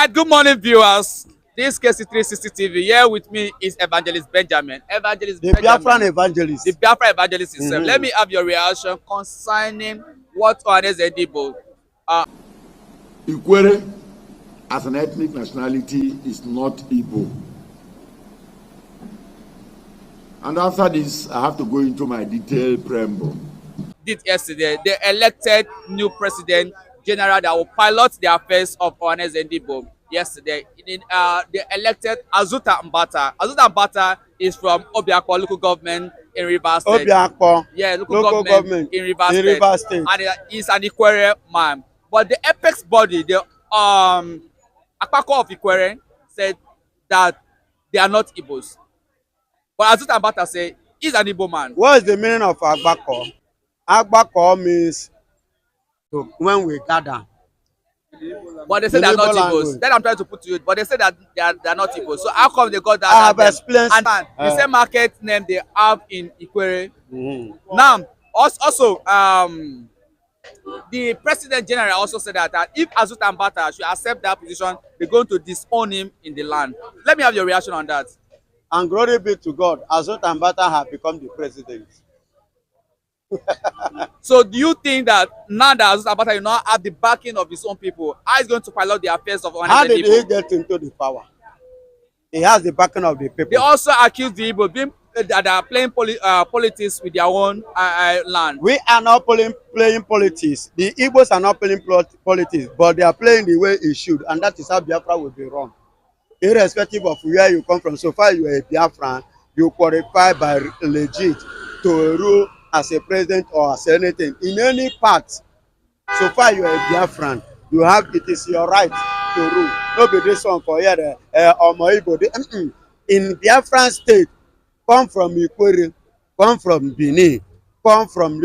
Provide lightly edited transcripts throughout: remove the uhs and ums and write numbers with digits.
right, good morning, viewers. This Kacee 360 TV. Here with me is Evangelist Benjamin. Evangelist The Benjamin, Biafran evangelist. the Biafra evangelist himself. Let me have your reaction concerning what OHANAEZE Igbo. IKWERRE as an ethnic nationality is not Igbo. And after this, I have to go into my detailed preamble. Did yesterday, they elected new president general that will pilot the affairs of OHANAEZE Igbo. Yesterday, they elected AZUTA-MBATA. AZUTA-MBATA is from Obiakpo local government in Rivers State. Obiakpo. Yeah, local government in Rivers State. And he's an IKWERRE man. But the apex body, the Akpako of IKWERRE, said that they are not Igbos. But AZUTA-MBATA said he's an Igbo man. What is the meaning of Agbako? Agbako means when we gather. But they say they are not Igbos. Then I'm trying to put to you, but they say that they are not Igbos. So how come they got that? I have explained. And the same market name they have in IKWERRE. Now, also, the president general also said that if AZUTA-MBATA should accept that position, they're going to disown him in the land. Let me have your reaction on that. And glory be to God, AZUTA-MBATA have become the president. So do you think that now that AZUTA-MBATA will not have the backing of his own people, how is going to pilot the affairs of OHANAEZE Igbo? How did he get into the power? He has the backing of the people. They also accuse the Igbo being that they are playing politics with their own land. We are not playing politics. The Igbos are not playing politics, but they are playing the way it should, and that is how Biafra will be run. Irrespective of where you come from, so far you are a Biafran, you qualify by legit to rule as a president or as anything in any part. So far you are a Biafran, you have, it is your right to rule. No be this one for here in Biafran state, come from IKWERRE, come from Benin, come from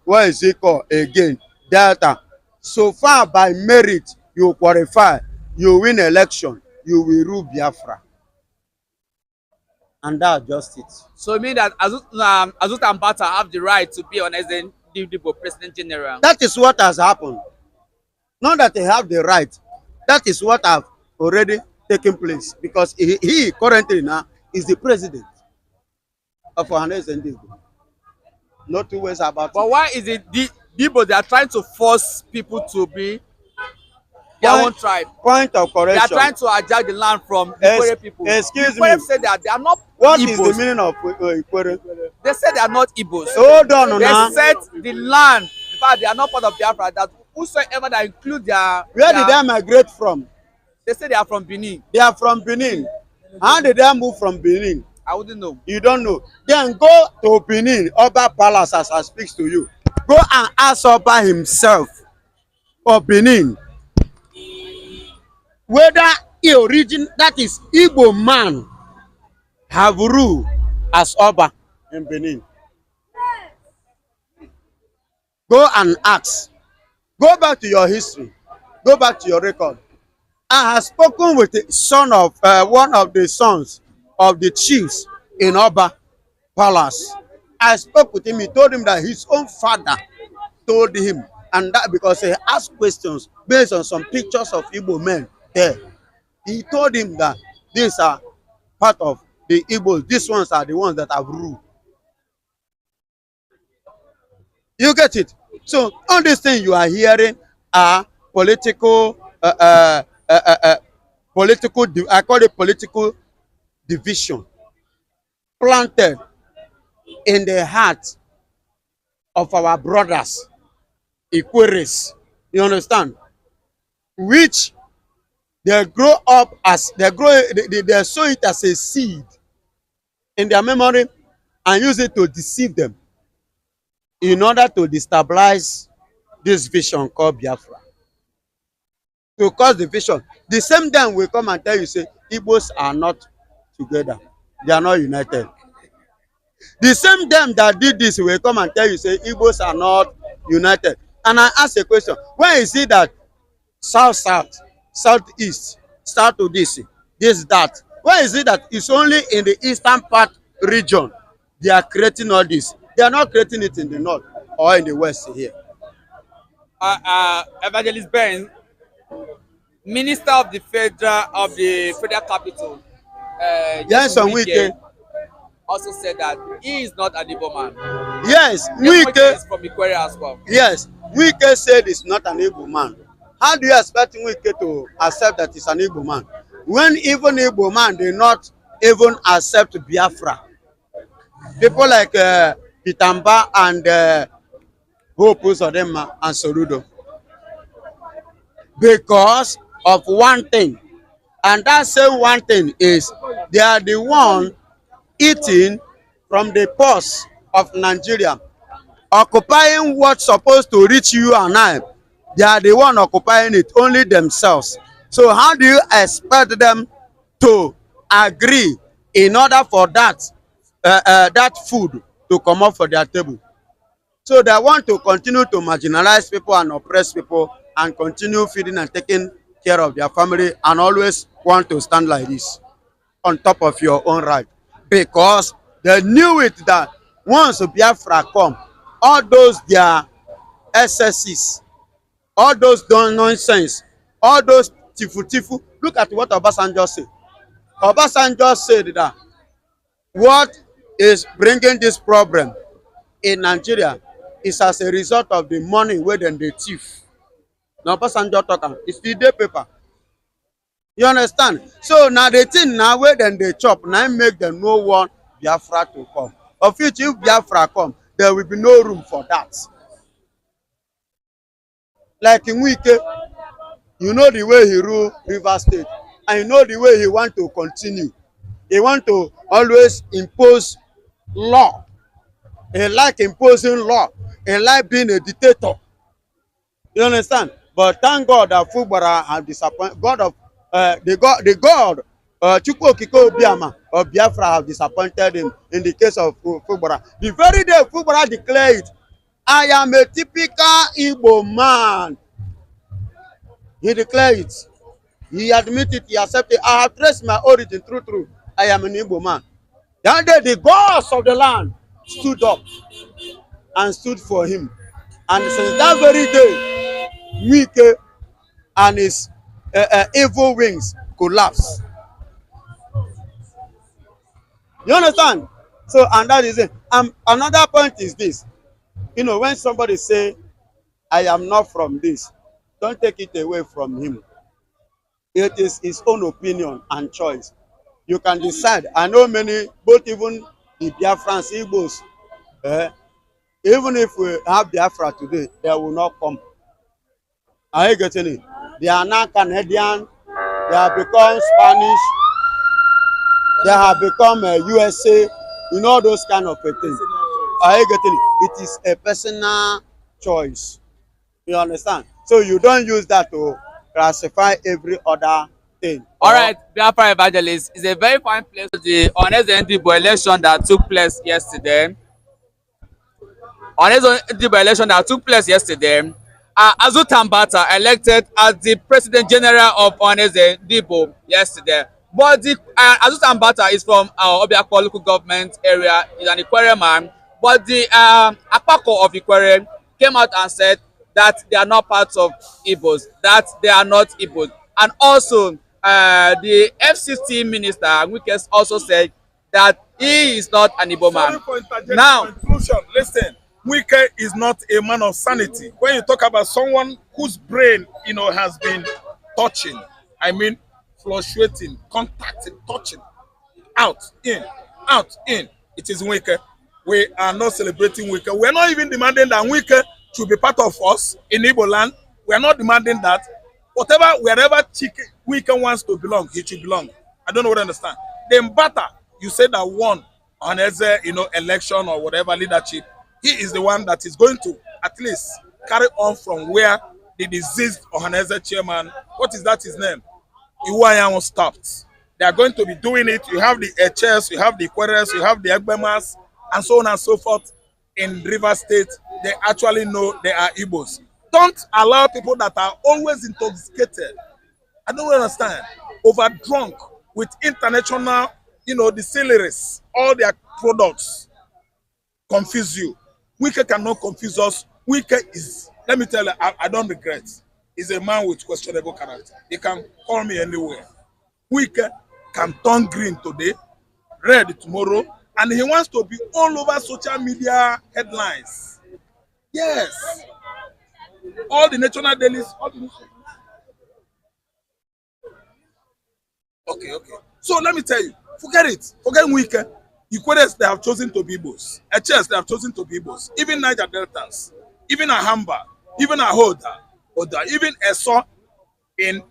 what is it called again, Delta. So far by merit you qualify, you win election, you will rule Biafra. And that's just it. So it means that AZUTA-MBATA have the right to be OHANAEZE Igbo president general. That is what has happened. Not that they have the right. That is what have already taken place, because he currently now is the president of OHANAEZE Igbo. No two ways about it. But why is it the Igbo they are trying to force people to be their own tribe? Point of correction. They are trying to hijack the land from IKWERRE people. Excuse IKWERRE me. said that they are not What Igbos. is the meaning of IKWERRE? They said they are not Igbos. Hold on They now. said the land, in fact, they are not part of Biafra. That whosoever that include their. Where did they migrate from? They say they are from Benin. They are from Benin. How did they move from Benin? I wouldn't know. You don't know. Then go to Benin, Oba Palace, as I speak to you. Go and ask Oba himself of Benin whether the origin, that is Igbo man, have ruled as Oba in Benin. Go and ask. Go back to your history. Go back to your record. I have spoken with the son of one of the sons of the chiefs in Oba Palace. I spoke with him. He told him that his own father told him, and that because he asked questions based on some pictures of Igbo men there. He told him that these are part of the Igbos. These ones are the ones that have ruled. You get it? So all these things you are hearing are political, I call it political division planted in the heart of our brothers, IKWERREs. You understand? Which they grow up as they sow it as a seed in their memory and use it to deceive them in order to destabilize this vision called Biafra. To cause the vision. The same time we come and tell you, say, Igbos are not together. They are not united. The same time that did this, we come and tell you, say, Igbos are not united. And I ask a question, where is it that south-south, southeast, start to this, that? Why is it that it's only in the eastern part region they are creating all this? They are not creating it in the north or in the west here. Evangelist Ben, Minister of the federal capital, Yes, on Wike. also said that he is not an Igbo man. Yes, Wike is from IKWERRE as well. Yes, Wike said he's not an Igbo man. How do you expect Wike to accept that he's an Igbo man? When even Igbo man, they not even accept Biafra. People like Pitamba and Hope Uzodinma and Soludo. Because of one thing. And that same one thing is they are the one eating from the purse of Nigeria, occupying what's supposed to reach you and I. They are the one occupying it, only themselves. So how do you expect them to agree in order for that food to come up for their table? So they want to continue to marginalize people and oppress people and continue feeding and taking care of their family and always want to stand like this on top of your own right. Because they knew it that once Biafra come, all those their excesses, all those nonsense, all those tifu. Look at what Obasanjo said. Obasanjo said that what is bringing this problem in Nigeria is as a result of the money wey dem dey thief. Na Obasanjo talk am. It's the day paper. You understand? So now the thing now wey dem dey chop na make dem no want Biafra to come. Of which if Biafra come, there will be no room for that. Like in Wike, you know the way he rule Rivers State, and you know the way he want to continue. He want to always impose law. He like imposing law. He like being a dictator. You understand? But thank God that Fugbara have disappointed. The God Chukwu Okike Obiama of Biafra have disappointed him in the case of Fugbara. The very day Fugbara declared, I am a typical Igbo man. He declared it. He admitted, he accepted. I have traced my origin, true. I am an Igbo man. That day the gods of the land stood up and stood for him. And since that very day, Wike and his evil wings collapse. You understand? So, and that is it. Another point is this. You know, when somebody say, I am not from this, don't take it away from him. It is his own opinion and choice. You can decide. I know many, both even the Biafrans, Igbos, even if we have Biafra today, they will not come. Are you getting it? They are now Canadian. They have become Spanish. They have become USA. You know those kind of things. Are you getting it? It is a personal choice. You understand? So you don't use that to classify every other thing. All right, Biafra Evangelist is a very fine place. The OHANAEZE IGBO election that took place yesterday. AZUTA-MBATA elected as the President General of OHANAEZE IGBO yesterday. But the AZUTA-MBATA is from our Obiakpo local government area. He's an IKWERRE man. But the Akpako of IKWERRE came out and said that they are not part of Igbos, that they are not Igbos. And also, the FCT minister, Wike, also said that he is not an Igbo man. Now, listen, Wike is not a man of sanity. When you talk about someone whose brain, has been touching, fluctuating, contacting, touching, out, in, it is Wike. We are not celebrating Wike. We are not even demanding that Wike should be part of us in Igbo land. We are not demanding that. Wherever Wike wants to belong, he should belong. I don't know what I understand. The Mbata, you said that won on election or whatever leadership, he is the one that is going to at least carry on from where the deceased OHANAEZE chairman, what is that his name? Iwayan stopped. They are going to be doing it. You have the HS, you have the IKWERREs, you have the Egbemas, and so on and so forth. In Rivers State, they actually know they are Igbos. Don't allow people that are always intoxicated, I don't understand, overdrunk with international, distilleries, all their products, confuse you. Wike cannot confuse us. Wike is, let me tell you, I don't regret. is a man with questionable character. He can call me anywhere. Wike can turn green today, red tomorrow, and he wants to be all over social media headlines. Yes. All the national dailies, all the newspapers. Okay. So let me tell you, forget it. Forget Wike. IKWERREs, they have chosen to be Igbos. HS, they have chosen to be Igbos. Even Niger Deltas, even Ahamba, even Ahoda, even Eso in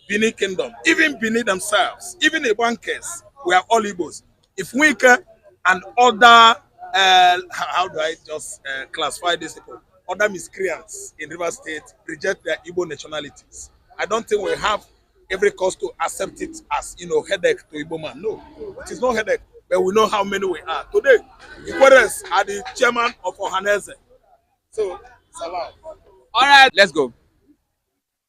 Benin Kingdom, even Benin themselves, even the bankers, we are all Igbos. If Wike and other, how do I just classify these people? Other miscreants in River State reject their Igbo nationalities. I don't think we have every cause to accept it as, headache to Igbo man. No, it is no headache, but we know how many we are. Today, IKWERREs are the chairman of OHANAEZE. So, salam. All right, let's go.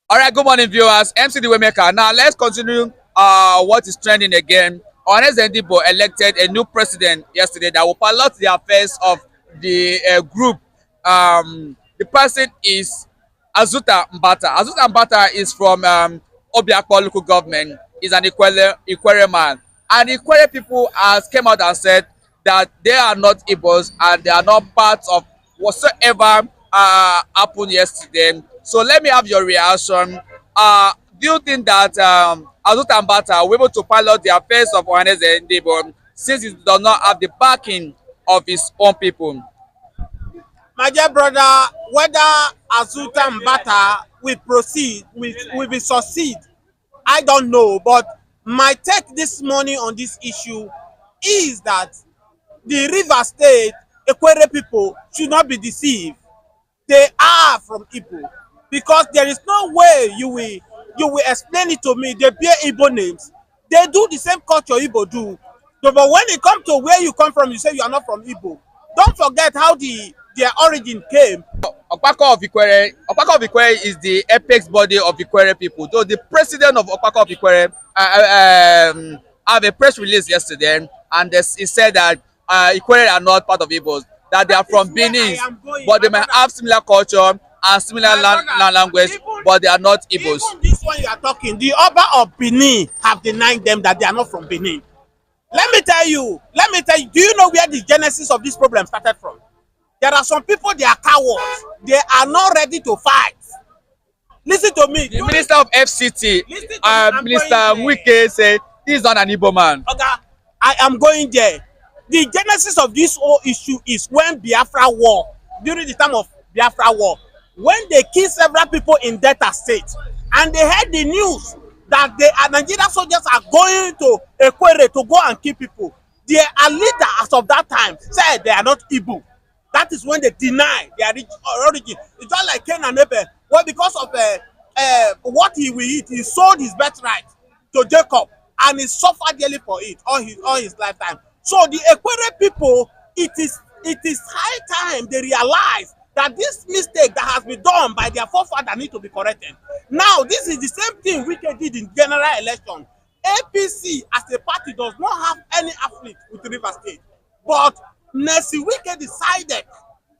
All right, good morning, viewers. MC the Waymaker. Now, let's continue what is trending again. OHANAEZE Ndibo elected a new president yesterday that will pilot the affairs of the group. The person is AZUTA-MBATA. AZUTA-MBATA is from Obiakpo local government. He's an IKWERRE man. And IKWERRE people has came out and said that they are not Igbos and they are not part of whatsoever happened yesterday. So let me have your reaction. Do you think that AZUTA-MBATA will be able to pilot the affairs of OHANAEZE Ndibo since he does not have the backing of his own people? My dear brother, whether AZUTA-MBATA will proceed, will succeed, I don't know. But my take this morning on this issue is that the River State IKWERRE people should not be deceived. They are from Igbo, because there is no way you will explain it to me. They bear Igbo names. They do the same culture Igbo do. So, but when it comes to where you come from, you say you are not from Igbo. Don't forget how their origin came. Okpako of IKWERRE is the apex body of IKWERRE people. Though the president of Okpako of IKWERRE have a press release yesterday, and he said that IKWERRE are not part of Igbos, that they are from Benin, but they may have similar culture and similar language, but they are not Igbos. Even this one you are talking, the Oba of Benin have denied them that they are not from Benin. Let me tell you, do you know where the genesis of this problem started from? There are some people, they are cowards. They are not ready to fight. Listen to me. The minister of FCT, Minister Wike, said he is not an Igbo man. Okay, I am going there. The genesis of this whole issue is when Biafra war, during the time of Biafra war, when they killed several people in Delta State, and they heard the news that the Nigerian soldiers are going to IKWERRE to go and kill people. Their leader, as of that time, said they are not Igbo. That is when they deny their origin. It's just like Cain and Abel. Well, because of what he will eat, he sold his birthright to Jacob, and he suffered dearly for it all his lifetime. So the IKWERRE people, it is high time they realize that this mistake that has been done by their forefather need to be corrected. Now, this is the same thing Wike did in general election. APC as a party does not have any affiliate with River State, but Nancy Wike decided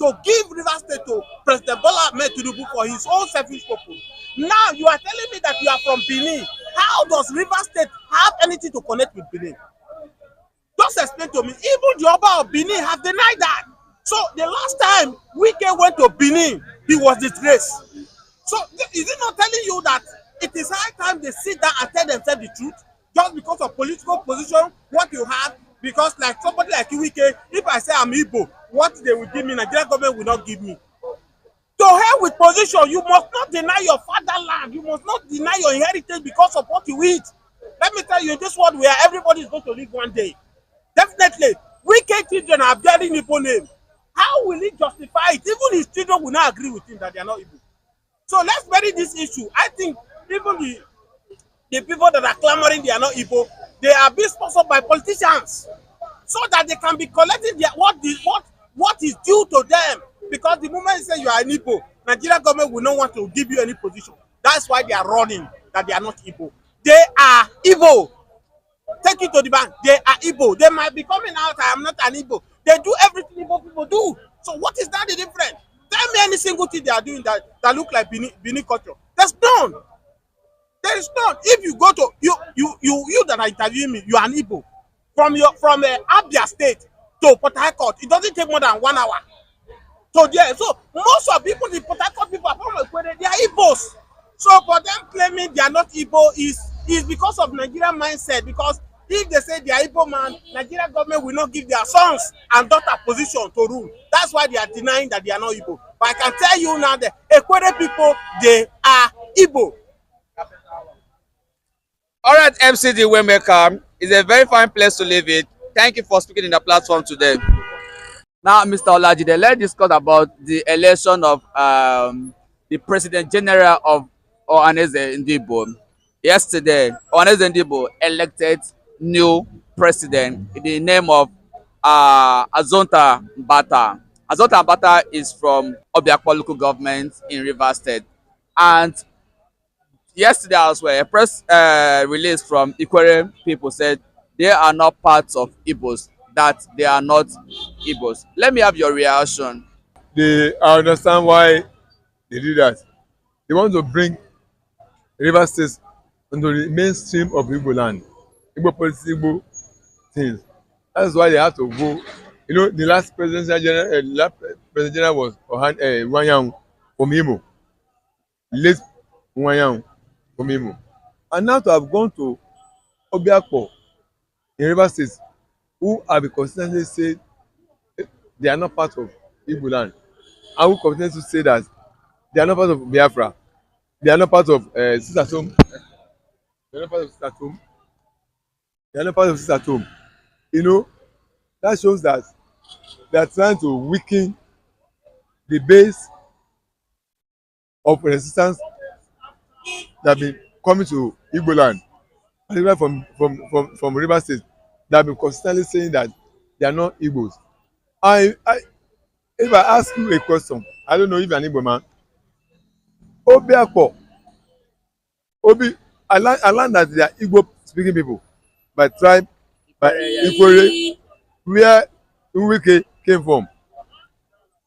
to give River State to President Bola Ahmed Tinubu for his own selfish purpose. Now you are telling me that you are from Benin. How does River State have anything to connect with Benin? Just explain to me. Even the Oba of Benin have denied that. So the last time Wike went to Benin, he was disgraced. So is it not telling you that it is high time they sit down and tell themselves the truth? Just because of political position, what you have, because like somebody like Wike, if I say I'm Igbo, what they will give me, Nigerian government will not give me. To hell with position, you must not deny your fatherland. You must not deny your inheritance because of what you eat. Let me tell you, in this world where everybody is going to live one day, definitely, Wike children are bearing Igbo name. How will he justify it? Even his children will not agree with him that they are not Igbo. So let's bury this issue. I think even the people that are clamoring they are not Igbo, they are being sponsored by politicians so that they can be collecting what is due to them. Because the moment you say you are an Igbo, Nigerian government will not want to give you any position. That's why they are running, that they are not Igbo. They are Igbo. Take it to the bank. They are Igbo. They might be coming out, I am not an Igbo. They do everything Igbo people do. So what is that the difference? Tell me any single thing they are doing that look like Benin culture. There's none. There is none. If you go to you that are interviewing me, you are an Igbo. From Abia State to Port Harcourt, it doesn't take more than 1 hour. So there, so most of people, the Port Harcourt people are from Ekwere, they are Igbos. So for them claiming they are not Igbo is because of Nigerian mindset. Because if they say they are Igbo man, Nigerian government will not give their sons and daughter position to rule. That's why they are denying that they are not Igbo. But I can tell you now that Ekwere people, they are Igbo. All right, MCD Waymaker, it's a very fine place to live it. Thank you for speaking in the platform today. Now, Mr. Olajide, let's discuss about the election of the President General of OHANAEZE IGBO. Yesterday, OHANAEZE IGBO elected new president in the name of AZUTA-MBATA. AZUTA-MBATA is from Obiakpo local government in Rivers State. And yesterday as well, a press release from IKWERRE people said they are not part of Igbos, that they are not Igbos. Let me have your reaction. I understand why they do that. They want to bring Rivers State into the mainstream of Igbo land, Igbo politics, Igbo things. That's why they have to go. You know, the last presidential general was Wanyang from Imo, late Wanyang from Imo. And now to have gone to Obiakpo in Rivers State, who have consistently said they are not part of Igbo land, and who continue to say that they are not part of Biafra, they are not part of Sisatom, they are not part of Sisatom, they are not part of Sisatom. You know, that shows that they are trying to weaken the base of resistance that have been coming to Igbo land, particularly from River State, that have been consistently saying that they are not Igbos. If I ask you a question, I don't know if you're an Igbo man. Obiakpo, I learned that they are Igbo speaking people by tribe, by IKWERRE, where Nweke came from.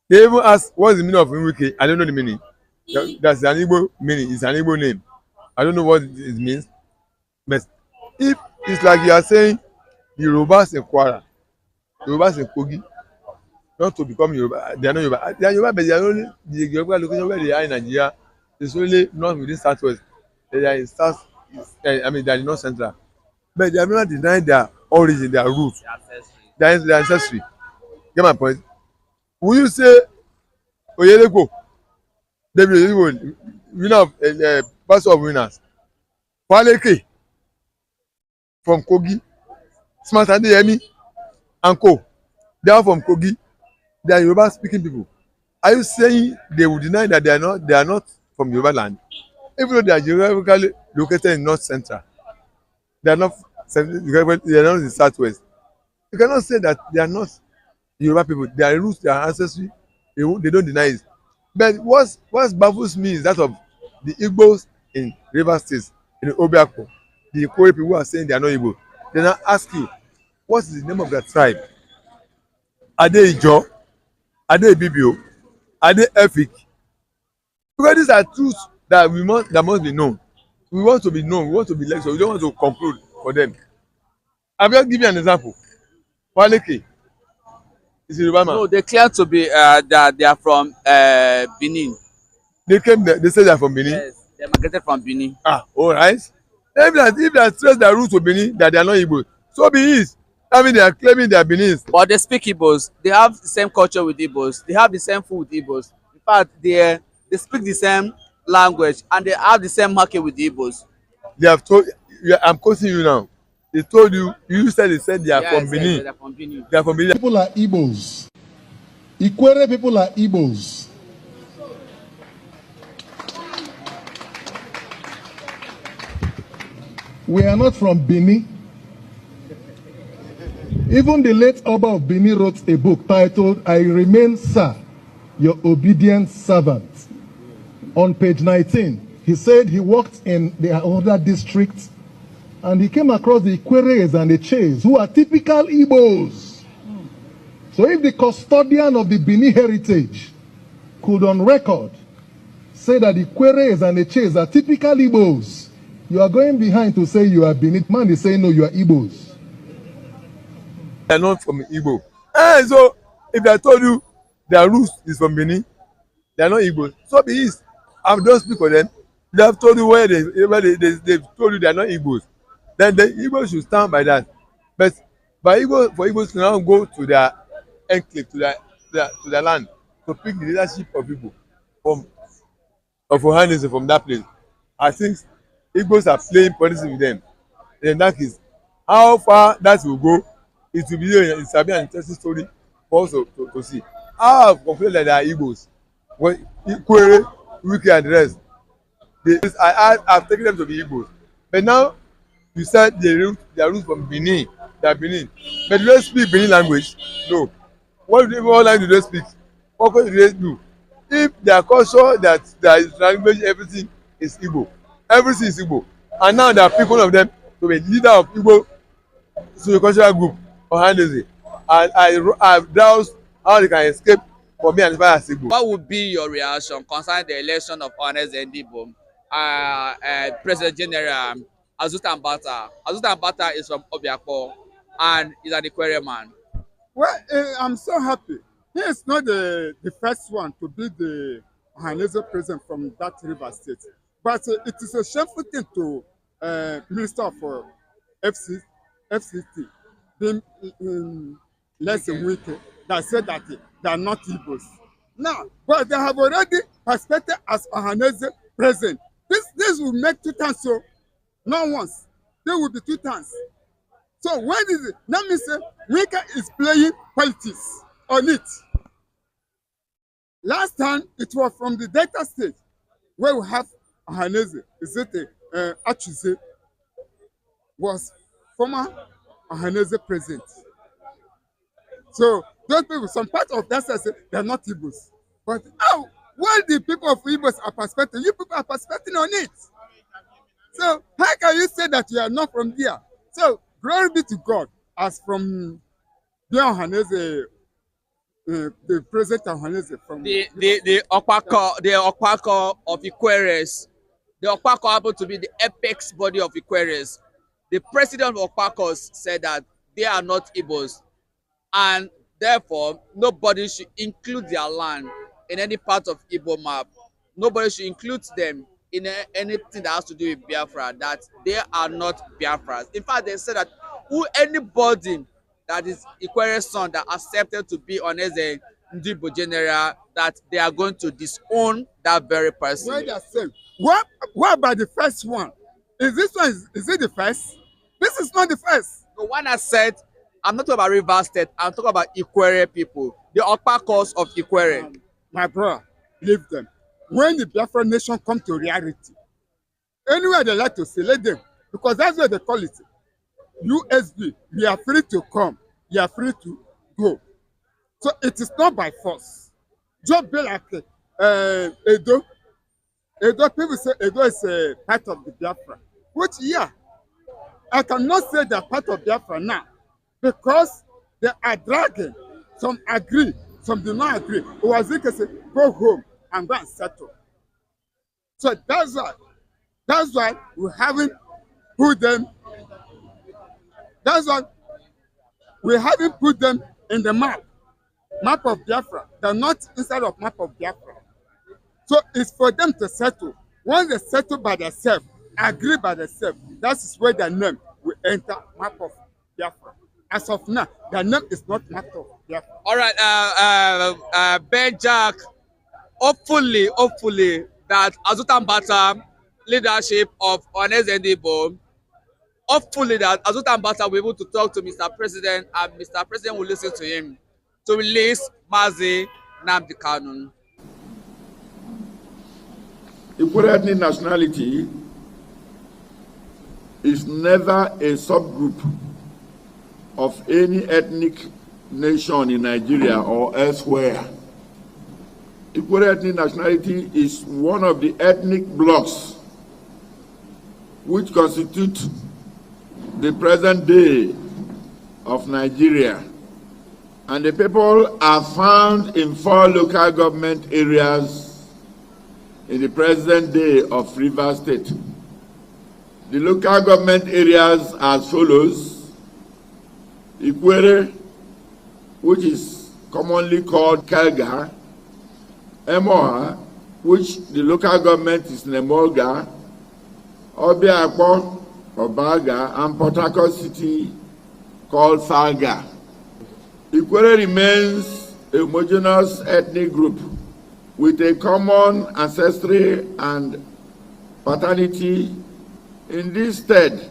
They even ask what's the meaning of Nweke. I don't know the meaning. That's an Igbo meaning. It's an Igbo name. I don't know what it means. But if it's like you are saying the Yorubas in Kwara, Yorubas in Kogi, not to become Yoruba, they are not Yoruba. They are Yoruba, but they are only the Yoruba location where they are in Nigeria. It's only not within Southwest. They are in South. I mean, they are in North Central. But they have not denied their origin, their roots, their ancestry. Get my point? Will you say Oyeleko, David Oyeleko, winner of Pastor of Winners, Faleke from Kogi, Smart Adeyemi and Co. They are from Kogi. They are Yoruba speaking people. Are you saying they will deny that they are not from Yoruba land? Even though they are geographically located in North Central, they are not in the Southwest. You cannot say that they are not Yoruba people. Their roots, their ancestry, they don't deny it. But what baffles me is that of the Igbos in Rivers State, in Obiakpo, the IKWERRE people who are saying they are not Igbo. Then I ask you, what is the name of that tribe? Are they Ijo? Are they Ibibio? Are they Efik? Because these are truths that must be known. We want to be known. We want to be lectured. We don't want to conclude for them. I'll just give you an example. Faleke is a Yoruba man. No, they claim to be that they are from Benin. They came there. They say they are from Benin. Yes, they migrated from Benin. All right. If they trace their roots to Benin, that they are not Igbo, so be it. I mean, they are claiming they are Benin. But they speak Igbos. They have the same culture with Igbos. They have the same food with Igbos. In fact, they speak the same language and they have the same market with the Igbos. They have told. I'm quoting you now. They told you. You said they are from Benin. Yes, they are from Benin. They are from Benin. People are Igbos. IKWERRE people are Igbos. We are not from Benin. Even the late Oba of Benin wrote a book titled, I Remain, Sir, Your Obedient Servant. On page 19, he said he worked in the other districts and he came across the IKWERREs and the Kacees, who are typical Igbos. So if the custodian of the Benin heritage could on record say that IKWERRE and AZUTA-MBATA are typical Igbos. You are going behind to say you are Benin. Man is saying no, you are Igbos. They are not from Igbo. So if they told you their roots is from Benin, they are not Igbos. So be it. I don't speak for them. They have told you where they've told you they are not Igbos. Then the Igbos should stand by that. But for Igbos to now go to their enclave, to their land, to pick the leadership of people of OHANAEZE from that place, I think Igbos are playing politics with them. In that case, how far that will go, it will be it's an interesting story for us to see. How have complained that they are Igbos, well, IKWERRE, Wike and the rest, I've taken them to be Igbos. But now you said they are roots from Benin. They are Benin. But do they speak Benin language? No. What language do they speak? What do they do? If their culture, their language, everything is Igbo. Everything is Igbo. And now they are picking one of them to be leader of Igbo socio-cultural group, OHANAEZE. And I've doubted how they can escape from being identified as Igbo. What would be your reaction concerning the election of OHANAEZE Ndigbo, President General AZUTA-MBATA? AZUTA-MBATA is from Obiakpo and is an IKWERRE man. Well, I'm so happy. He is not the first one to be the OHANAEZE president from that river state. But it is a shameful thing to Minister of FCT, being less than Wike, that said that they are not Igbos. Now, but they have already participated as OHANAEZE president. This will make 2 times, so not once. There will be 2 times. So when is it? Let me say, Wike is playing politics on it. Last time, it was from the Delta state, where we have OHANAEZE. Is it Kacee was former OHANAEZE president. So those people, some part of that state say they are not Igbos. But how? While the people of Igbos are participating, you people are participating on it. So how can you say that you are not from there? So glory be to God, as from the OHANAEZE, the president of OHANAEZE from the Okpako of IKWERREs. The Okpako happened to be the apex body of IKWERREs. The president of Okpakos said that they are not Igbos, and therefore nobody should include their land in any part of Igbo map. Nobody should include them in anything that has to do with Biafra, that they are not Biafras. In fact, they said that anybody that is IKWERRE's son that accepted to be OHANAEZE Ndigbo general, that they are going to disown that very person. Why they are saying, what about the first one? Is this one, is it the first? This is not the first. The one I said, I'm not talking about Rivers State, I'm talking about IKWERRE people, the Okpakos of IKWERRE. My brother, leave them. When the Biafra nation come to reality, anywhere they like to say, let them, because that's what they call it. USB, you are free to come, you are free to go. So it is not by force. Just be like Edo. Edo, people say Edo is a part of the Biafra. Which, yeah, I cannot say they are part of Biafra now, because they are dragging. Some agree, some do not agree. Owazike say, go home and go and settle. So that's why we haven't put them. That's why we haven't put them in the map of Biafra. They're not inside of map of Biafra. So it's for them to settle. Once they settle by themselves, agree by themselves, that is where their name will enter map of Biafra. As of now, their name is not map of Biafra. All right, Ben Jack, hopefully that AZUTA-MBATA leadership of OHANAEZE Ndigbo, hopefully that AZUTA-MBATA will be able to talk to Mr. President, and Mr. President will listen to him to release Mazi Nnamdi Kanu. Equal ethnic nationality is never a subgroup of any ethnic nation in Nigeria or elsewhere. Equal ethnic nationality is one of the ethnic blocks which constitute the present day of Nigeria. And the people are found in 4 local government areas in the present day of Rivers State. The local government areas are as follows: IKWERRE, which is commonly called Kelga; Emoha, which the local government is Nemolga; Obiakpo, Obaga, and Port Harcourt City called Falga. IKWERRE remains a homogeneous ethnic group with a common ancestry and paternity. In this stead,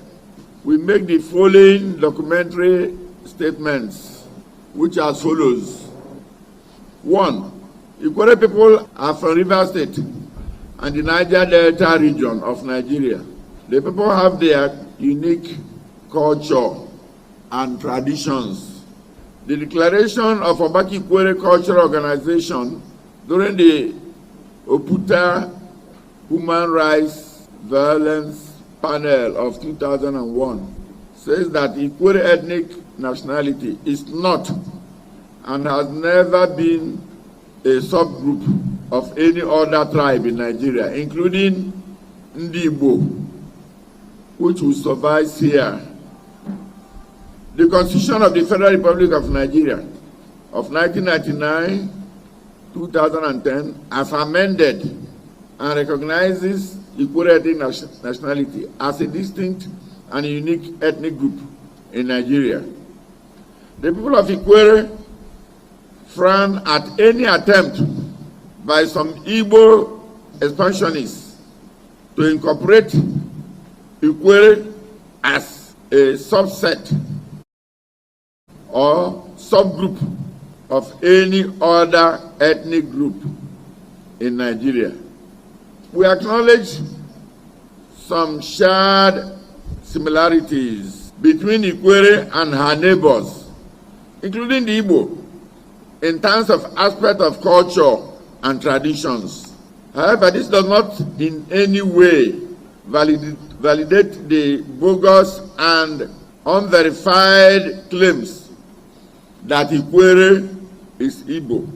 we make the following documentary statements, which are as follows. 1. IKWERRE people are from Rivers State and the Niger Delta region of Nigeria. The people have their unique culture and traditions. The declaration of Obaki IKWERRE Cultural Organization during the Oputa Human Rights Violence Panel of 2001 says that IKWERRE ethnic nationality is not and has never been a subgroup of any other tribe in Nigeria, including IGBO, which will suffice here. The Constitution of the Federal Republic of Nigeria of 1999, 2010, as amended, and recognizes IKWERRE ethnic nationality as a distinct and unique ethnic group in Nigeria. The people of IKWERRE frown at any attempt by some Igbo expansionists to incorporate IKWERRE as a subset or subgroup of any other ethnic group in Nigeria. We acknowledge some shared similarities between IKWERRE and her neighbors, including the Igbo, in terms of aspect of culture and traditions. However, this does not in any way validate the bogus and unverified claims that IKWERRE is Igbo.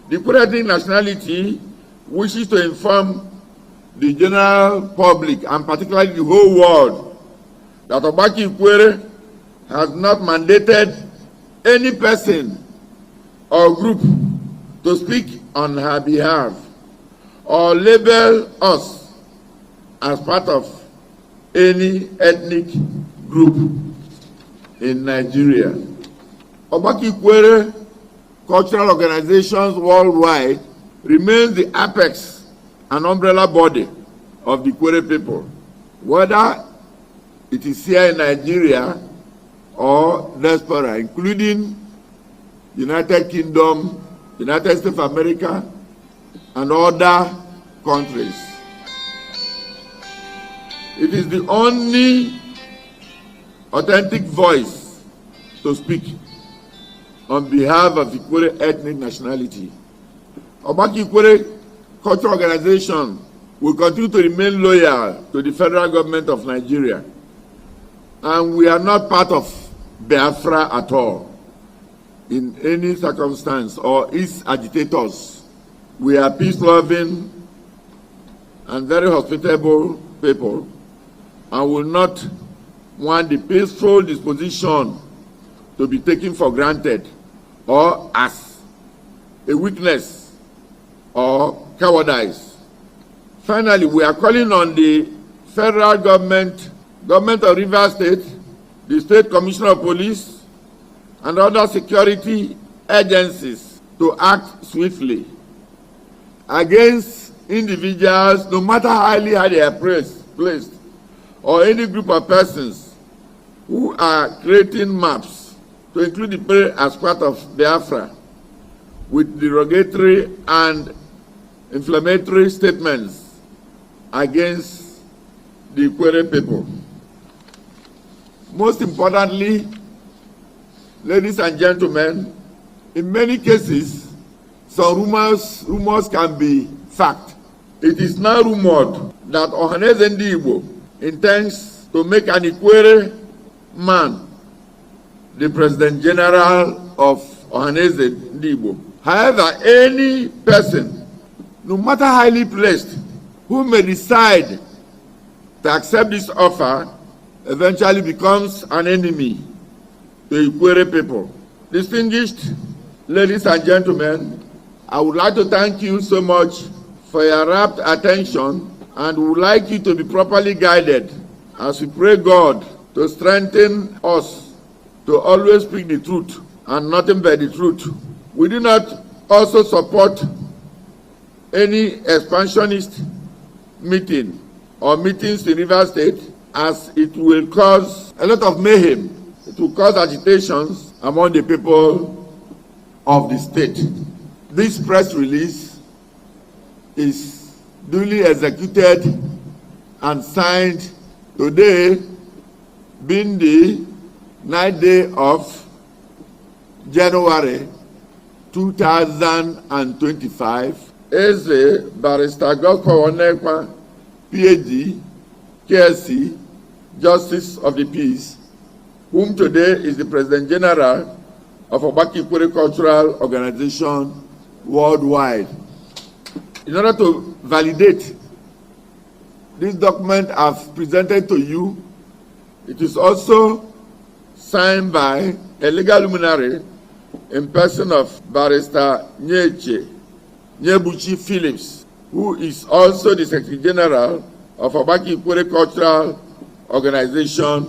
The IKWERRE ethnic nationality wishes to inform the general public, and particularly the whole world, that Obaki IKWERRE has not mandated any person or group to speak on her behalf or label us as part of any ethnic group in Nigeria. Obaki IKWERRE cultural organizations worldwide remains the apex and umbrella body of the IKWERRE people, whether it is here in Nigeria or diaspora, including United Kingdom, United States of America, and other countries. It is the only authentic voice to speak on behalf of IKWERRE ethnic nationality. Obaki IKWERRE Cultural Organization will continue to remain loyal to the federal government of Nigeria, and we are not part of Biafra at all in any circumstance or its agitators. We are peace-loving and very hospitable people, and will not want the peaceful disposition to be taken for granted or as a weakness or cowardice. Finally, we are calling on the federal government of Rivers State, the State Commissioner of Police, and other security agencies to act swiftly against individuals, no matter how highly they are placed, or any group of persons who are creating maps to include the prey as part of Biafra with derogatory and inflammatory statements against the IKWERRE people. Most importantly, ladies and gentlemen, in many cases, some rumors can be fact. It is now rumored that OHANAEZE Igbo intends to make an IKWERRE man the President General of OHANAEZE Igbo. However, any person no matter highly placed, who may decide to accept this offer eventually becomes an enemy to IKWERRE people. Distinguished ladies and gentlemen, I would like to thank you so much for your rapt attention and would like you to be properly guided as we pray God to strengthen us to always speak the truth and nothing but the truth. We do not also support any expansionist meeting or meetings in Rivers State, as it will cause a lot of mayhem. It will cause agitations among the people of the state. This press release is duly executed and signed today, being the 9th day of January 2025. Eze Barrister Godfrey PhD, KSC, Justice of the Peace, whom today is the President General of Obaki IKWERRE Cultural Organization worldwide. In order to validate this document I've presented to you, it is also signed by a legal luminary in person of Barrister Nyebuchi Phillips, who is also the Secretary General of Obaki IKWERRE Cultural Organization